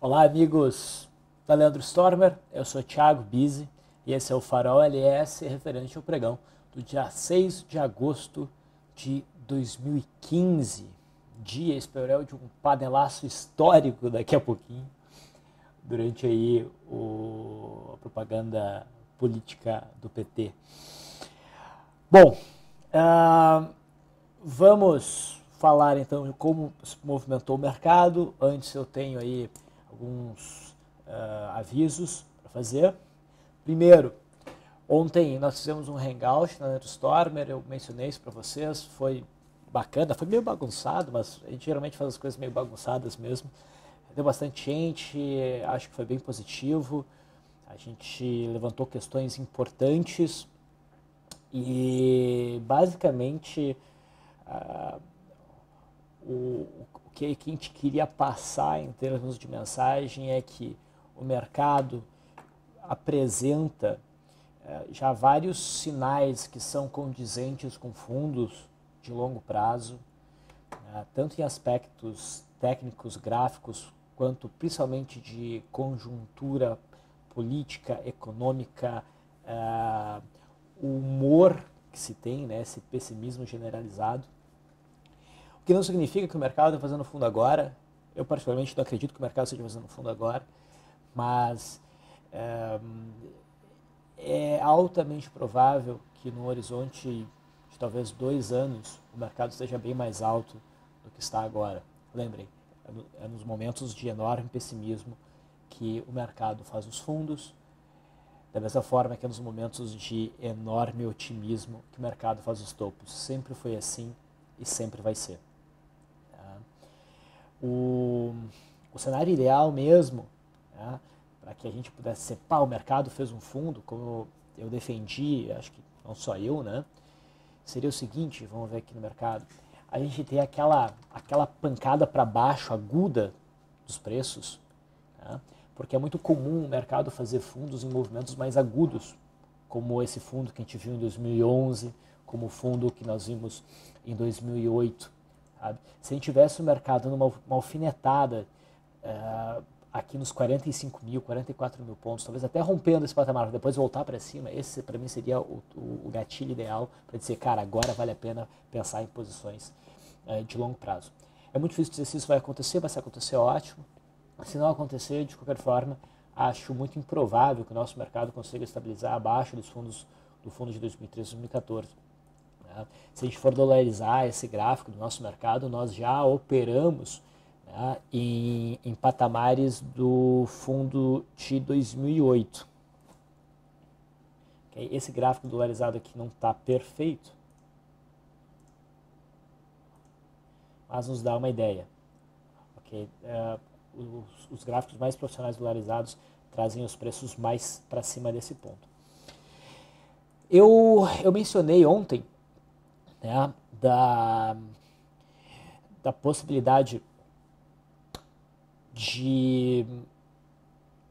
Olá, amigos da Leandro Stormer, eu sou Thiago Bizzi e esse é o Farol LS referente ao pregão do dia 6 de agosto de 2015, dia, espero, de um panelaço histórico daqui a pouquinho, durante aí a propaganda política do PT. Bom, vamos falar então de como se movimentou o mercado. Antes eu tenho aí alguns avisos para fazer. Primeiro, ontem nós fizemos um hangout na Leandro Stormer, eu mencionei isso para vocês, foi bacana, foi meio bagunçado, mas a gente geralmente faz as coisas meio bagunçadas mesmo. Deu bastante gente, acho que foi bem positivo, a gente levantou questões importantes e basicamente o que a gente queria passar em termos de mensagem é que o mercado apresenta já vários sinais que são condizentes com fundos de longo prazo, tanto em aspectos técnicos, gráficos, quanto principalmente de conjuntura política, econômica, o humor que se tem, né, esse pessimismo generalizado. O que não significa que o mercado está fazendo fundo agora. Eu particularmente não acredito que o mercado esteja fazendo fundo agora, mas é altamente provável que no horizonte de talvez 2 anos o mercado esteja bem mais alto do que está agora. Lembrem, é nos momentos de enorme pessimismo que o mercado faz os fundos, da mesma forma que é nos momentos de enorme otimismo que o mercado faz os topos. Sempre foi assim e sempre vai ser. O cenário ideal mesmo, né, para que a gente pudesse ser, o mercado fez um fundo, como eu defendi, acho que não só eu, né, seria o seguinte, vamos ver aqui no mercado, a gente tem aquela pancada para baixo, aguda dos preços, né, porque é muito comum o mercado fazer fundos em movimentos mais agudos, como esse fundo que a gente viu em 2011, como o fundo que nós vimos em 2008. Sabe? Se a gente tivesse o mercado numa alfinetada aqui nos 45 mil, 44 mil pontos, talvez até rompendo esse patamar, depois voltar para cima, esse para mim seria o gatilho ideal para dizer, cara, agora vale a pena pensar em posições de longo prazo. É muito difícil dizer se isso vai acontecer, mas se acontecer, ótimo. Se não acontecer, de qualquer forma, acho muito improvável que o nosso mercado consiga estabilizar abaixo dos fundos do fundo de 2013 e 2014. Se a gente for dolarizar esse gráfico do nosso mercado, nós já operamos, né, em patamares do fundo de 2008. Okay? Esse gráfico dolarizado aqui não está perfeito, mas nos dá uma ideia. Okay? Os gráficos mais profissionais dolarizados trazem os preços mais para cima desse ponto. Eu mencionei ontem, né, da possibilidade de,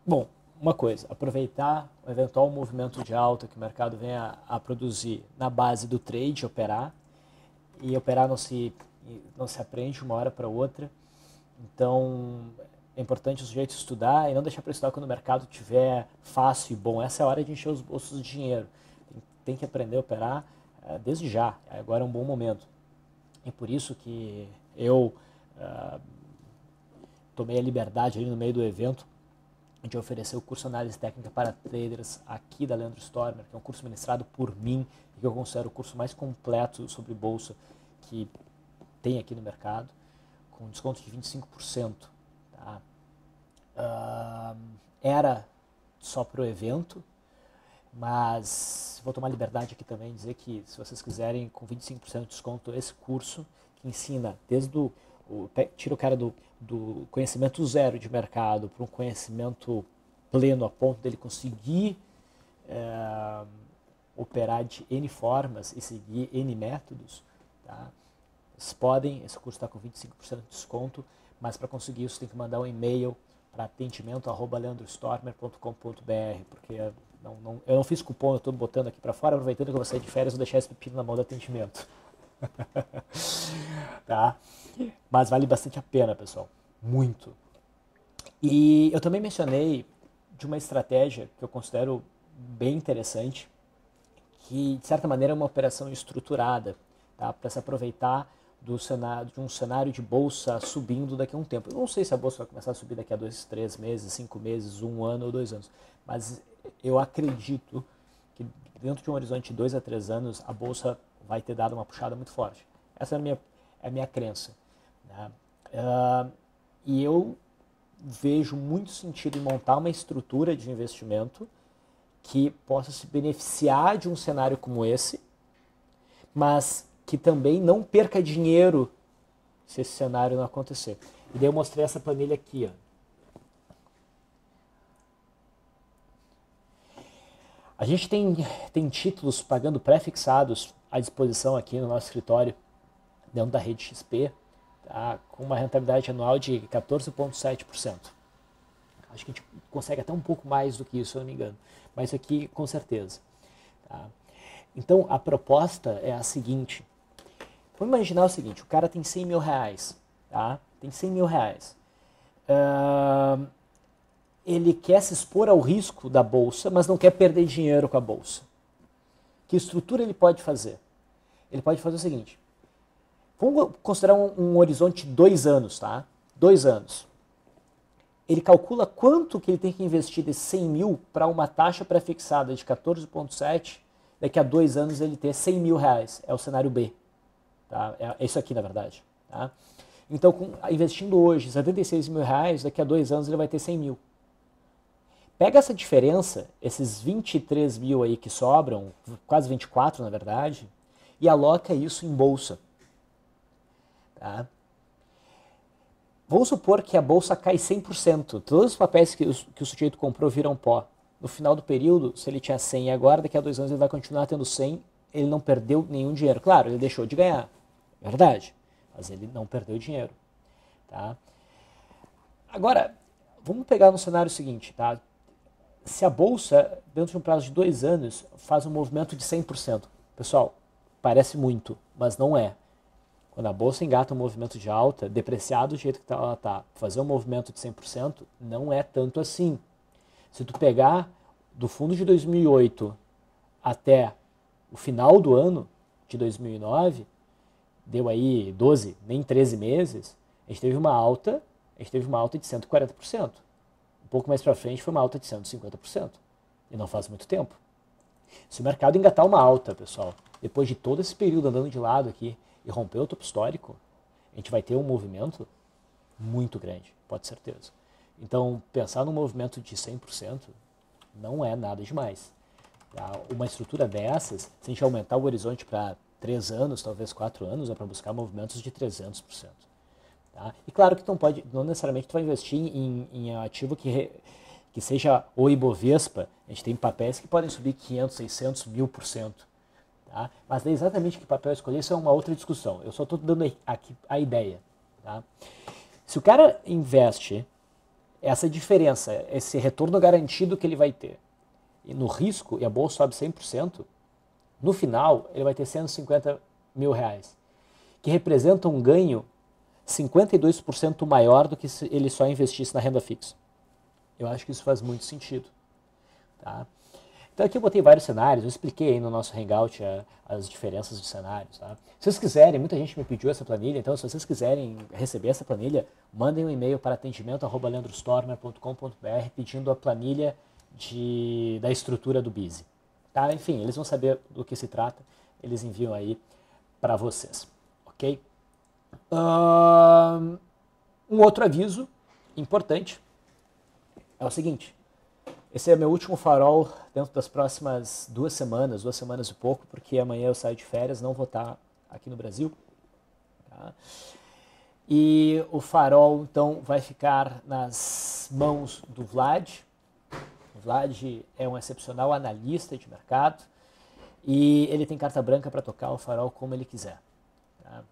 bom, uma coisa, aproveitar o eventual movimento de alta que o mercado venha a produzir na base do trade, operar, e operar não se aprende de uma hora para outra, então é importante o sujeito estudar e não deixar para estudar quando o mercado estiver fácil e bom. Essa é a hora de encher os bolsos de dinheiro, tem que aprender a operar desde já, agora é um bom momento. E por isso que eu tomei a liberdade ali no meio do evento de oferecer o curso Análise Técnica para Traders aqui da Leandro Stormer, que é um curso ministrado por mim e que eu considero o curso mais completo sobre bolsa que tem aqui no mercado, com desconto de 25%. Tá? Era só para o evento, mas vou tomar liberdade aqui também dizer que se vocês quiserem com 25% de desconto esse curso que ensina desde tira o cara do conhecimento zero de mercado para um conhecimento pleno a ponto dele conseguir operar de N formas e seguir N métodos, tá? Vocês podem, esse curso está com 25% de desconto, mas para conseguir isso tem que mandar um e-mail para atendimento@leandrostormer.com.br, porque eu não fiz cupom, eu estou botando aqui para fora, aproveitando que eu vou sair de férias, vou deixar esse pepino na mão do atendimento. Tá? Mas vale bastante a pena, pessoal. Muito. E eu também mencionei de uma estratégia que eu considero bem interessante, que de certa maneira é uma operação estruturada, tá? Para se aproveitar de um cenário de bolsa subindo daqui a um tempo. Eu não sei se a bolsa vai começar a subir daqui a 2, 3 meses, 5 meses, 1 ano ou 2 anos, mas eu acredito que dentro de um horizonte de 2 a 3 anos a bolsa vai ter dado uma puxada muito forte. Essa é a minha crença, né? E eu vejo muito sentido em montar uma estrutura de investimento que possa se beneficiar de um cenário como esse, mas que também não perca dinheiro se esse cenário não acontecer. E daí eu mostrei essa planilha aqui, ó. A gente tem títulos pagando pré-fixados à disposição aqui no nosso escritório, dentro da rede XP, tá? Com uma rentabilidade anual de 14,7%. Acho que a gente consegue até um pouco mais do que isso, se eu não me engano. Mas isso aqui, com certeza. Tá? Então, a proposta é a seguinte. Vamos imaginar o seguinte, o cara tem 100 mil reais. Tá? Tem 100 mil reais. Ele quer se expor ao risco da bolsa, mas não quer perder dinheiro com a bolsa. Que estrutura ele pode fazer? Ele pode fazer o seguinte. Vamos considerar um horizonte de 2 anos, tá? 2 anos. Ele calcula quanto que ele tem que investir desses 100 mil para uma taxa pré-fixada de 14,7, daqui a 2 anos ele ter 100 mil reais. É o cenário B. Tá? É isso aqui, na verdade. Tá? Então, investindo hoje 76 mil reais, daqui a 2 anos ele vai ter 100 mil. Pega essa diferença, esses 23 mil aí que sobram, quase 24 na verdade, e aloca isso em bolsa. Tá? Vamos supor que a bolsa cai 100%. Todos os papéis que o sujeito comprou viram pó. No final do período, se ele tinha 100 e agora, daqui a 2 anos ele vai continuar tendo 100, ele não perdeu nenhum dinheiro. Claro, ele deixou de ganhar, verdade, mas ele não perdeu dinheiro. Tá? Agora, vamos pegar no cenário seguinte, tá? Se a bolsa, dentro de um prazo de 2 anos, faz um movimento de 100%. Pessoal, parece muito, mas não é. Quando a bolsa engata um movimento de alta, depreciado do jeito que ela está, fazer um movimento de 100% não é tanto assim. Se tu pegar do fundo de 2008 até o final do ano de 2009, deu aí 12, nem 13 meses, a gente teve uma alta de 140%. Um pouco mais para frente foi uma alta de 150%. E não faz muito tempo. Se o mercado engatar uma alta, pessoal, depois de todo esse período andando de lado aqui e romper o topo histórico, a gente vai ter um movimento muito grande, pode ter certeza. Então, pensar num movimento de 100% não é nada demais. Tá? Uma estrutura dessas, se a gente aumentar o horizonte para 3 anos, talvez 4 anos, é para buscar movimentos de 300%. Tá? E claro que não necessariamente tu vai investir em ativo que seja o Ibovespa. A gente tem papéis que podem subir 500, 600, 1000%. Tá? Mas exatamente que papel escolher, isso é uma outra discussão. Eu só estou dando aqui a ideia. Tá? Se o cara investe essa diferença, esse retorno garantido que ele vai ter, e no risco, e a bolsa sobe 100%, no final ele vai ter 150 mil reais, que representa um ganho 52% maior do que se ele só investisse na renda fixa. Eu acho que isso faz muito sentido. Tá? Então aqui eu botei vários cenários, eu expliquei aí no nosso Hangout as diferenças de cenários. Tá? Se vocês quiserem, muita gente me pediu essa planilha, então se vocês quiserem receber essa planilha, mandem um e-mail para atendimento@leandrostormer.com.br pedindo a planilha da estrutura do BISE. Tá? Enfim, eles vão saber do que se trata, eles enviam aí para vocês. Ok? Um outro aviso importante é o seguinte. Esse é meu último farol dentro das próximas 2 semanas e pouco, porque amanhã eu saio de férias, não vou estar aqui no Brasil. Tá? E o farol, então, vai ficar nas mãos do Vlad. O Vlad é um excepcional analista de mercado e ele tem carta branca para tocar o farol como ele quiser. Tá?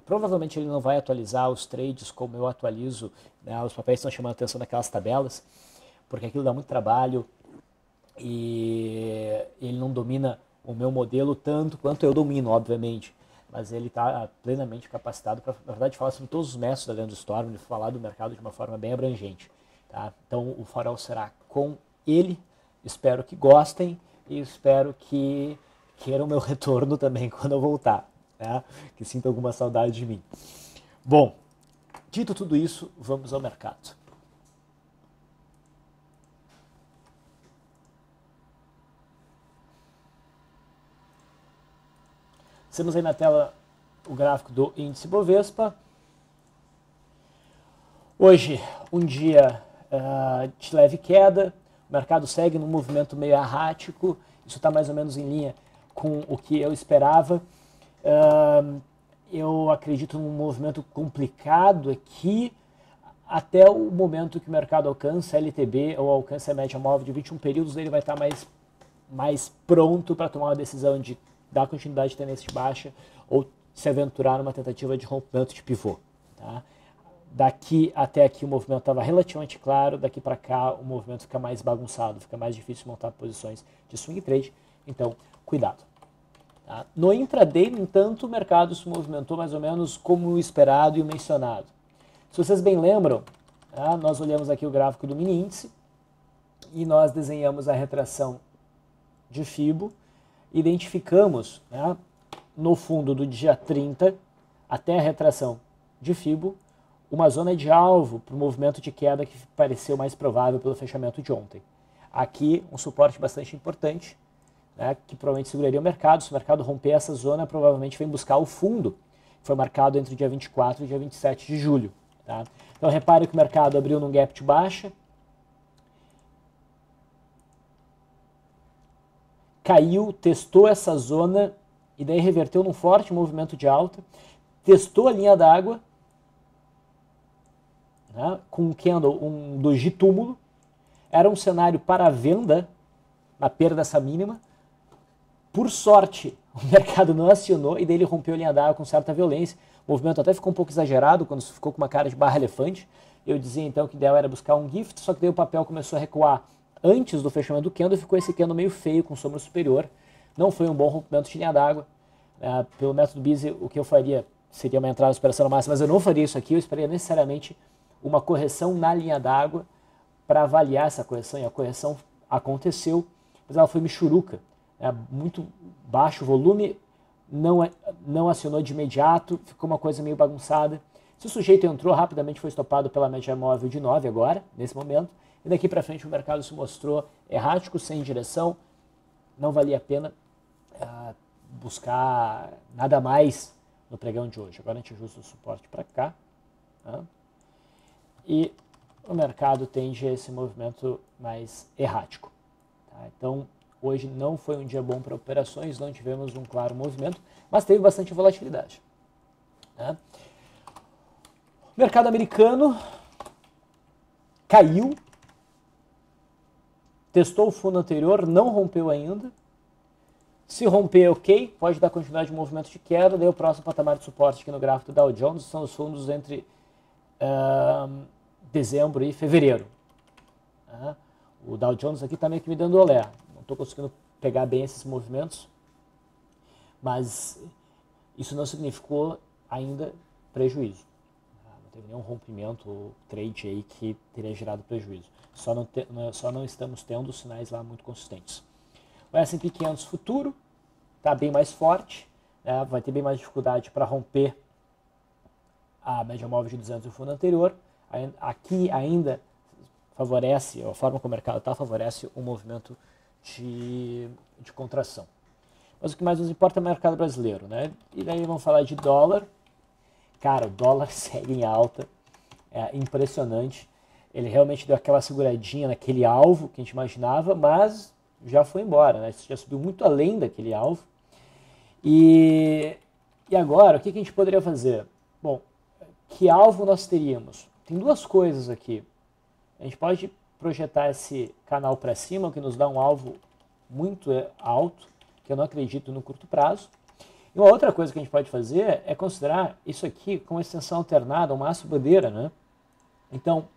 Provavelmente ele não vai atualizar os trades como eu atualizo, né? Os papéis estão chamando a atenção naquelas tabelas, porque aquilo dá muito trabalho e ele não domina o meu modelo tanto quanto eu domino, obviamente. Mas ele está plenamente capacitado para, na verdade, falar sobre todos os métodos da Leandro Stormer e falar do mercado de uma forma bem abrangente. Tá? Então o farol será com ele, espero que gostem e espero que queiram meu retorno também quando eu voltar, né? Que sintam alguma saudade de mim. Bom, dito tudo isso, vamos ao mercado. Temos aí na tela o gráfico do índice Bovespa. Hoje, um dia de leve queda, o mercado segue num movimento meio errático, isso está mais ou menos em linha com o que eu esperava. Eu acredito num movimento complicado aqui, até o momento que o mercado alcança a LTB ou alcança a média móvel de 21 períodos, ele vai estar mais pronto para tomar uma decisão de dar continuidade à tendência de baixa ou se aventurar numa tentativa de rompimento de pivô. Tá? Daqui até aqui o movimento estava relativamente claro, daqui para cá o movimento fica mais bagunçado, fica mais difícil montar posições de swing trade, então cuidado. Tá? No intraday, no entanto, o mercado se movimentou mais ou menos como o esperado e o mencionado. Se vocês bem lembram, tá? Nós olhamos aqui o gráfico do mini índice e nós desenhamos a retração de Fibo, identificamos, né, no fundo do dia 30 até a retração de Fibo, uma zona de alvo para o movimento de queda que pareceu mais provável pelo fechamento de ontem. Aqui um suporte bastante importante, né, que provavelmente seguraria o mercado. Se o mercado romper essa zona, provavelmente vem buscar o fundo, que foi marcado entre o dia 24 e o dia 27 de julho. Tá? Então repare que o mercado abriu num gap de baixa, caiu, testou essa zona e daí reverteu num forte movimento de alta, testou a linha d'água, né, com um candle, um doji túmulo, era um cenário para venda, na perda dessa mínima. Por sorte, o mercado não acionou e daí ele rompeu a linha d'água com certa violência. O movimento até ficou um pouco exagerado quando ficou com uma cara de barra elefante. Eu dizia então que o ideal era buscar um gift, só que daí o papel começou a recuar antes do fechamento do candle e ficou esse candle meio feio com sombra superior. Não foi um bom rompimento de linha d'água. Pelo método Busy, o que eu faria seria uma entrada de superação na máxima, mas eu não faria isso aqui. Eu esperaria necessariamente uma correção na linha d'água para avaliar essa correção. E a correção aconteceu, mas ela foi michuruca. Muito baixo volume, não acionou de imediato, ficou uma coisa meio bagunçada. Se o sujeito entrou, rapidamente foi estopado pela média móvel de 9 agora, nesse momento. E daqui para frente o mercado se mostrou errático, sem direção, não valia a pena buscar nada mais no pregão de hoje. Agora a gente ajusta o suporte para cá. Tá? E o mercado tende a esse movimento mais errático. Tá? Então, hoje não foi um dia bom para operações, não tivemos um claro movimento, mas teve bastante volatilidade. Tá? O mercado americano caiu, testou o fundo anterior, não rompeu ainda. Se romper, ok, pode dar continuidade de movimento de queda. Daí o próximo patamar de suporte aqui no gráfico do Dow Jones são os fundos entre dezembro e fevereiro. O Dow Jones aqui está meio que me dando olé. Não estou conseguindo pegar bem esses movimentos, mas isso não significou ainda prejuízo. Não teve nenhum rompimento ou trade aí que teria gerado prejuízo. Só não estamos tendo sinais lá muito consistentes. O S&P 500 futuro está bem mais forte, né? Vai ter bem mais dificuldade para romper a média móvel de 200 do fundo anterior. Aqui ainda favorece, a forma como o mercado está, favorece o movimento de contração. Mas o que mais nos importa é o mercado brasileiro, né? E daí vamos falar de dólar. Cara, o dólar segue em alta, é impressionante. Ele realmente deu aquela seguradinha naquele alvo que a gente imaginava, mas já foi embora, né? Já subiu muito além daquele alvo. E agora, o que a gente poderia fazer? Bom, que alvo nós teríamos? Tem duas coisas aqui. A gente pode projetar esse canal para cima, o que nos dá um alvo muito alto, que eu não acredito no curto prazo. E uma outra coisa que a gente pode fazer é considerar isso aqui como extensão alternada, uma aço-bandeira, né? Então,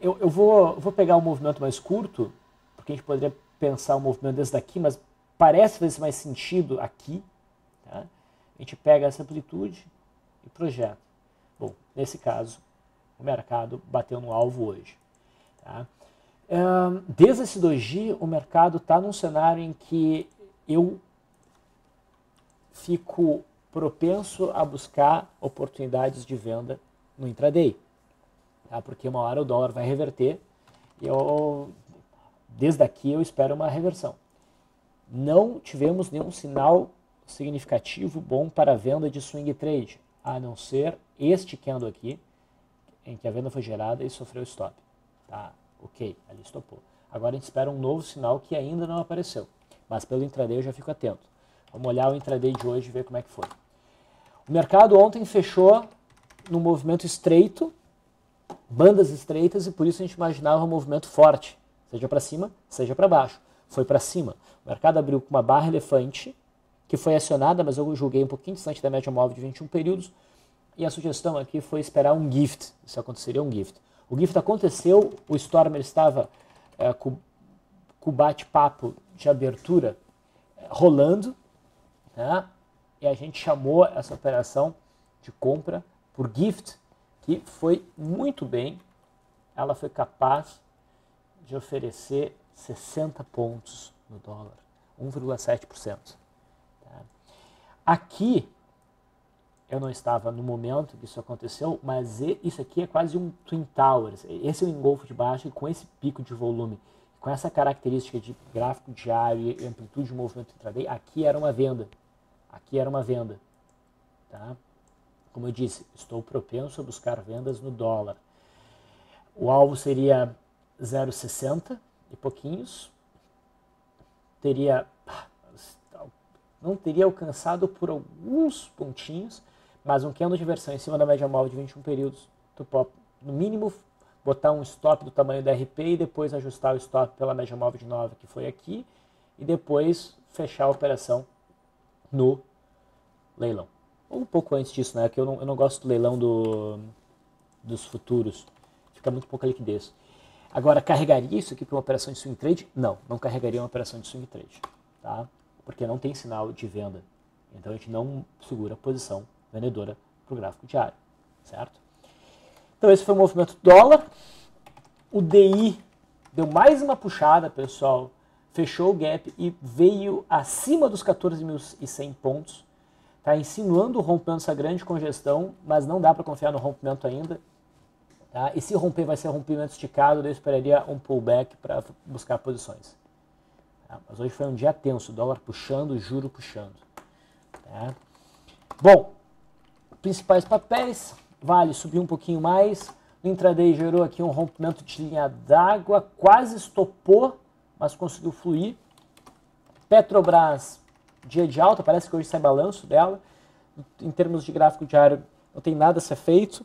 eu vou pegar um movimento mais curto, porque a gente poderia pensar um movimento desse daqui, mas parece fazer mais sentido aqui. Tá? A gente pega essa amplitude e projeta. Bom, nesse caso, o mercado bateu no alvo hoje. Tá? Desde esse doji, o mercado está num cenário em que eu fico propenso a buscar oportunidades de venda no intraday, tá? Porque uma hora o dólar vai reverter e desde aqui eu espero uma reversão. Não tivemos nenhum sinal significativo bom para a venda de swing trade, a não ser este candle aqui, em que a venda foi gerada e sofreu stop. Tá, ok, ali estopou. Agora a gente espera um novo sinal que ainda não apareceu, mas pelo intraday eu já fico atento. Vamos olhar o intraday de hoje e ver como é que foi. O mercado ontem fechou num movimento estreito, bandas estreitas, e por isso a gente imaginava um movimento forte, seja para cima, seja para baixo. Foi para cima. O mercado abriu com uma barra elefante, que foi acionada, mas eu julguei um pouquinho distante da média móvel de 21 períodos, e a sugestão aqui foi esperar um gift, se aconteceria um gift. O gift aconteceu, o Stormer estava com o bate-papo de abertura rolando, né? E a gente chamou essa operação de compra por gift, que foi muito bem. Ela foi capaz de oferecer 60 pontos no dólar, 1,7%. Tá? Aqui, eu não estava no momento que isso aconteceu, mas isso aqui é quase um Twin Towers. Esse é o engolfo de baixo, e com esse pico de volume, com essa característica de gráfico diário e amplitude de movimento intraday, aqui era uma venda. Aqui era uma venda. Tá? Como eu disse, estou propenso a buscar vendas no dólar. O alvo seria 0,60 e pouquinhos. Não teria alcançado por alguns pontinhos, mas um candle de versão em cima da média móvel de 21 períodos, tu pode, no mínimo, botar um stop do tamanho da RP e depois ajustar o stop pela média móvel de 9, que foi aqui, e depois fechar a operação no leilão. Ou um pouco antes disso, né? Que eu não gosto do leilão dos futuros. Fica muito pouca liquidez. Agora, carregaria isso aqui para uma operação de swing trade? Não, não carregaria uma operação de swing trade. Tá? Porque não tem sinal de venda. Então a gente não segura a posição vendedora para o gráfico diário. Certo? Então esse foi o movimento dólar. O DI deu mais uma puxada, pessoal. Fechou o gap e veio acima dos 14.100 pontos. Está insinuando o rompimento dessa grande congestão, mas não dá para confiar no rompimento ainda. Tá? E se romper vai ser um rompimento esticado, eu esperaria um pullback para buscar posições. Tá? Mas hoje foi um dia tenso, dólar puxando, juro puxando. Tá? Bom, principais papéis, Vale subiu um pouquinho mais, no intraday gerou aqui um rompimento de linha d'água, quase estopou, mas conseguiu fluir. Petrobras, dia de alta, parece que hoje sai balanço dela. Em termos de gráfico diário, não tem nada a ser feito.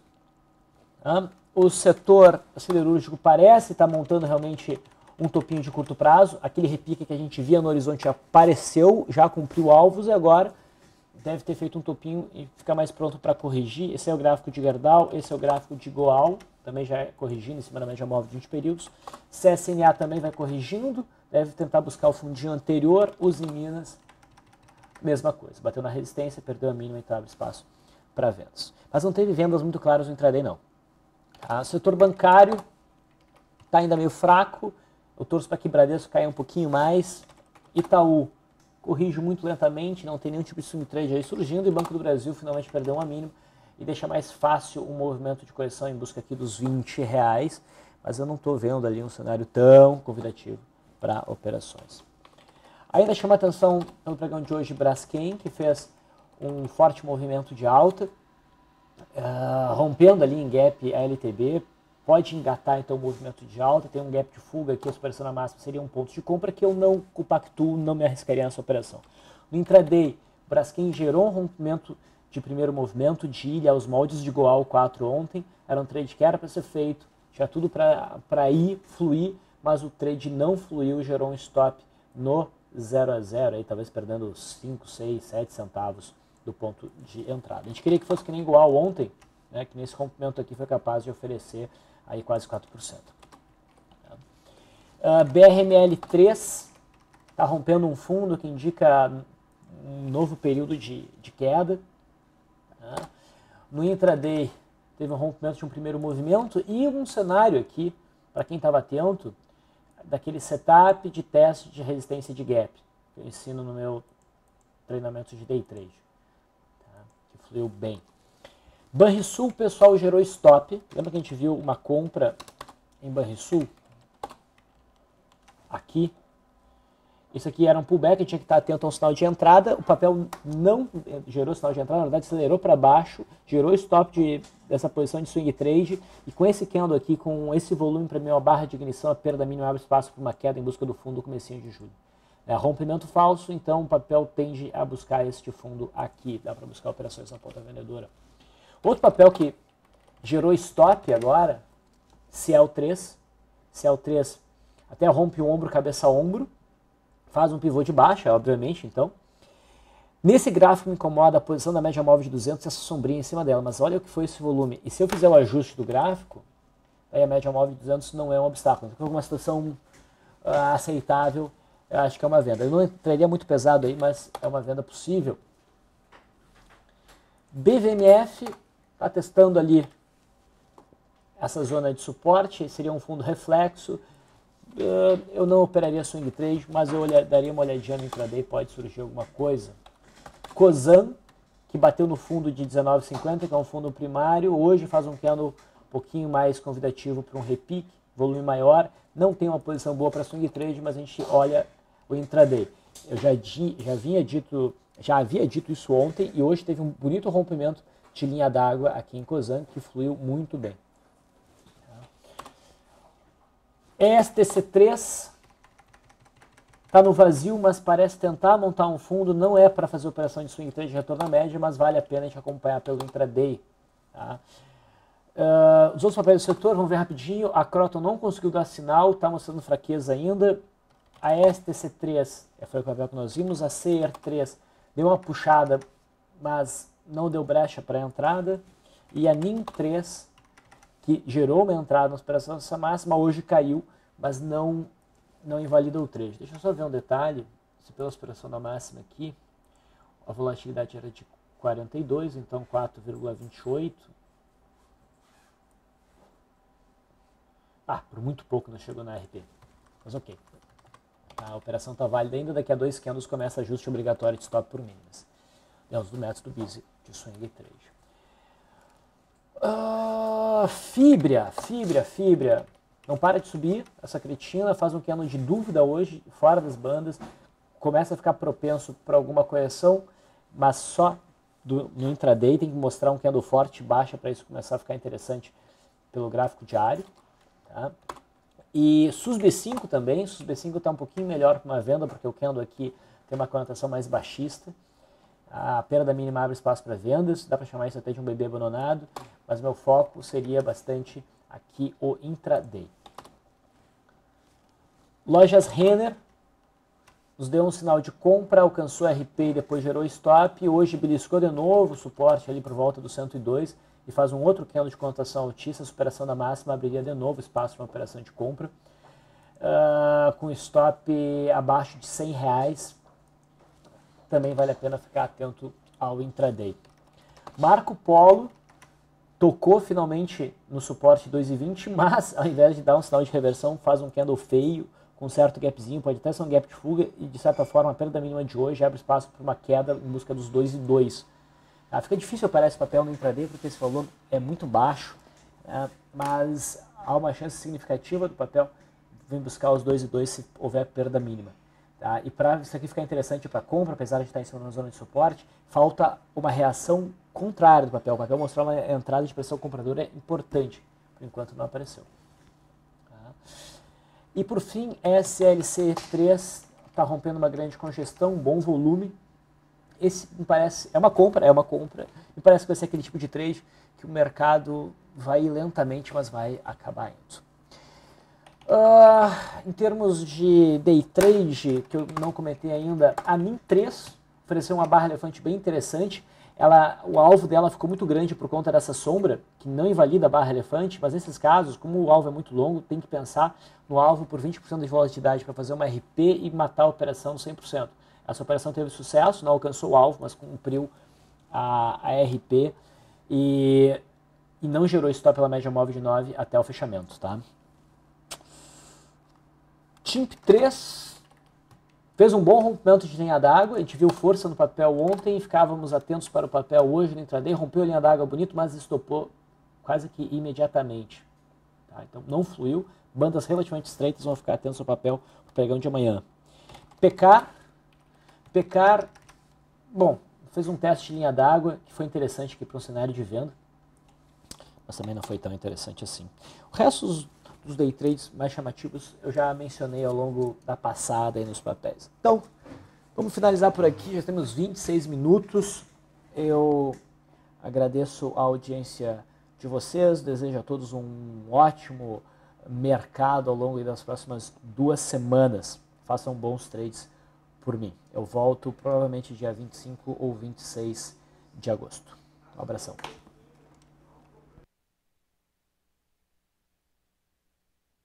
O setor siderúrgico parece estar montando realmente um topinho de curto prazo. Aquele repique que a gente via no horizonte apareceu, já cumpriu alvos e agora deve ter feito um topinho e ficar mais pronto para corrigir. Esse é o gráfico de Gerdau, esse é o gráfico de Goal, também já é corrigindo em cima da média móvel de 20 períodos. CSNA também vai corrigindo, deve tentar buscar o fundinho anterior. Uzi Minas, mesma coisa, bateu na resistência, perdeu a mínima e abre espaço para vendas. Mas não teve vendas muito claras no intraday não. O setor bancário está ainda meio fraco, eu torço para que Bradesco caia um pouquinho mais. Itaú corrige muito lentamente, não tem nenhum tipo de swing trade aí surgindo, e Banco do Brasil finalmente perdeu uma mínima e deixa mais fácil um movimento de correção em busca aqui dos R$20, mas eu não estou vendo ali um cenário tão convidativo para operações. Ainda chama atenção no pregão de hoje Braskem, que fez um forte movimento de alta, rompendo ali em gap a LTB, pode engatar então o movimento de alta, tem um gap de fuga aqui, a superação na máxima seria um ponto de compra que eu não compactuo, não me arriscaria nessa operação. No intraday, Braskem gerou um rompimento de primeiro movimento de ilha aos moldes de Goal 4 ontem, era um trade que era para ser feito, tinha tudo para ir, fluir, mas o trade não fluiu, gerou um stop no 0 a 0, aí talvez perdendo 5, 6, 7 centavos do ponto de entrada. A gente queria que fosse que nem Goal ontem, né, que nesse rompimento aqui foi capaz de oferecer aí quase 4%. BRML3 está rompendo um fundo que indica um novo período de queda. No intraday teve um rompimento de um primeiro movimento e um cenário aqui para quem estava atento, daquele setup de teste de resistência de gap, que eu ensino no meu treinamento de day trade, tá? Que fluiu bem. Banrisul, o pessoal gerou stop. Lembra que a gente viu uma compra em Banrisul? Aqui. Isso aqui era um pullback, a gente tinha que estar atento ao sinal de entrada. O papel não gerou sinal de entrada, na verdade acelerou para baixo, gerou stop dessa posição de swing trade. E com esse candle aqui, com esse volume para mim, uma barra de ignição, a perda mínima abre espaço para uma queda em busca do fundo no comecinho de julho. Rompimento falso, então o papel tende a buscar este fundo aqui. Dá para buscar operações na ponta vendedora. Outro papel que gerou stop agora, CL3. CL3 até rompe o ombro, cabeça a ombro. Faz um pivô de baixa, obviamente, então. Nesse gráfico me incomoda a posição da média móvel de 200 e essa sombrinha em cima dela. Mas olha o que foi esse volume. E se eu fizer o ajuste do gráfico, aí a média móvel de 200 não é um obstáculo. Então, uma situação aceitável, eu acho que é uma venda. Eu não entraria muito pesado aí, mas é uma venda possível. BVMF está testando ali essa zona de suporte, seria um fundo reflexo. Eu não operaria swing trade, mas eu daria uma olhadinha no intraday, pode surgir alguma coisa. Cosan, que bateu no fundo de 19,50, que é um fundo primário, hoje faz um candle um pouquinho mais convidativo para um repique, volume maior. Não tem uma posição boa para swing trade, mas a gente olha o intraday. Eu já havia dito isso ontem e hoje teve um bonito rompimento de linha d'água aqui em Cosan, que fluiu muito bem. STC3 está no vazio, mas parece tentar montar um fundo. Não é para fazer operação de swing trade de retorno à média, mas vale a pena a gente acompanhar pelo intraday. Tá? Os outros papéis do setor, vamos ver rapidinho. A Croton não conseguiu dar sinal, está mostrando fraqueza ainda. A STC3 foi o papel que nós vimos. A CER3 deu uma puxada, mas não deu brecha para a entrada. E a NIM3, que gerou uma entrada na operação dessa máxima, hoje caiu, mas não invalida o trade. Deixa eu só ver um detalhe. Se pela operação da máxima aqui, a volatilidade era de 42, então 4,28. Por muito pouco não chegou na RP. Mas ok. A operação está válida ainda. Daqui a 2 candles começa ajuste obrigatório de stop por mínimas. Dentro do método BISI de swing trade. Fibra. Não para de subir. Essa cretina faz um candle de dúvida hoje, fora das bandas. Começa a ficar propenso para alguma correção, mas só no intraday. Tem que mostrar um candle forte, baixa, para isso começar a ficar interessante pelo gráfico diário. Tá? E SUSB5 também. SUSB5 está um pouquinho melhor para uma venda, porque o candle aqui tem uma conotação mais baixista. A perda mínima abre espaço para vendas, dá para chamar isso até de um bebê abandonado, mas meu foco seria bastante aqui o intraday. Lojas Renner nos deu um sinal de compra, alcançou RP e depois gerou stop, hoje beliscou de novo o suporte ali por volta do 102 e faz um outro candle de conotação altista, a superação da máxima abriria de novo espaço para uma operação de compra, com stop abaixo de R$100. Também vale a pena ficar atento ao intraday. Marco Polo tocou finalmente no suporte 2,20, mas ao invés de dar um sinal de reversão, faz um candle feio, com um certo gapzinho, pode até ser um gap de fuga, e de certa forma a perda mínima de hoje abre espaço para uma queda em busca dos 2,2. Fica difícil operar esse papel no intraday, porque esse valor é muito baixo, mas há uma chance significativa do papel vir buscar os 2,2 se houver perda mínima. Tá? E para isso aqui ficar interessante para compra, apesar de estar em cima de uma zona de suporte, falta uma reação contrária do papel. O papel mostrar uma entrada de pressão compradora importante. Por enquanto não apareceu. Tá? E por fim, SLC3 está rompendo uma grande congestão, bom volume. Esse me parece, é uma compra, me parece que vai ser aquele tipo de trade que o mercado vai ir lentamente, mas vai acabar indo. Em termos de day trade, que eu não comentei ainda, a NIM3 ofereceu uma barra elefante bem interessante. O alvo dela ficou muito grande por conta dessa sombra, que não invalida a barra elefante, mas nesses casos, como o alvo é muito longo, tem que pensar no alvo por 20% de volatilidade para fazer uma RP e matar a operação 100%. Essa operação teve sucesso, não alcançou o alvo, mas cumpriu a RP e não gerou stop pela média móvel de 9 até o fechamento. Tá? TIMP3 fez um bom rompimento de linha d'água, a gente viu força no papel ontem, ficávamos atentos para o papel hoje no intraday, rompeu a linha d'água bonito, mas estopou quase que imediatamente. Tá? Então não fluiu, bandas relativamente estreitas, vão ficar atentos ao papel para o pregão de amanhã. Pecar, bom, fez um teste de linha d'água, que foi interessante aqui para um cenário de venda, mas também não foi tão interessante assim. O resto dos day trades mais chamativos eu já mencionei ao longo da passada aí nos papéis. Então, vamos finalizar por aqui, já temos 26 minutos. Eu agradeço a audiência de vocês, desejo a todos um ótimo mercado ao longo das próximas 2 semanas. Façam bons trades por mim. Eu volto provavelmente dia 25 ou 26 de agosto. Um abração.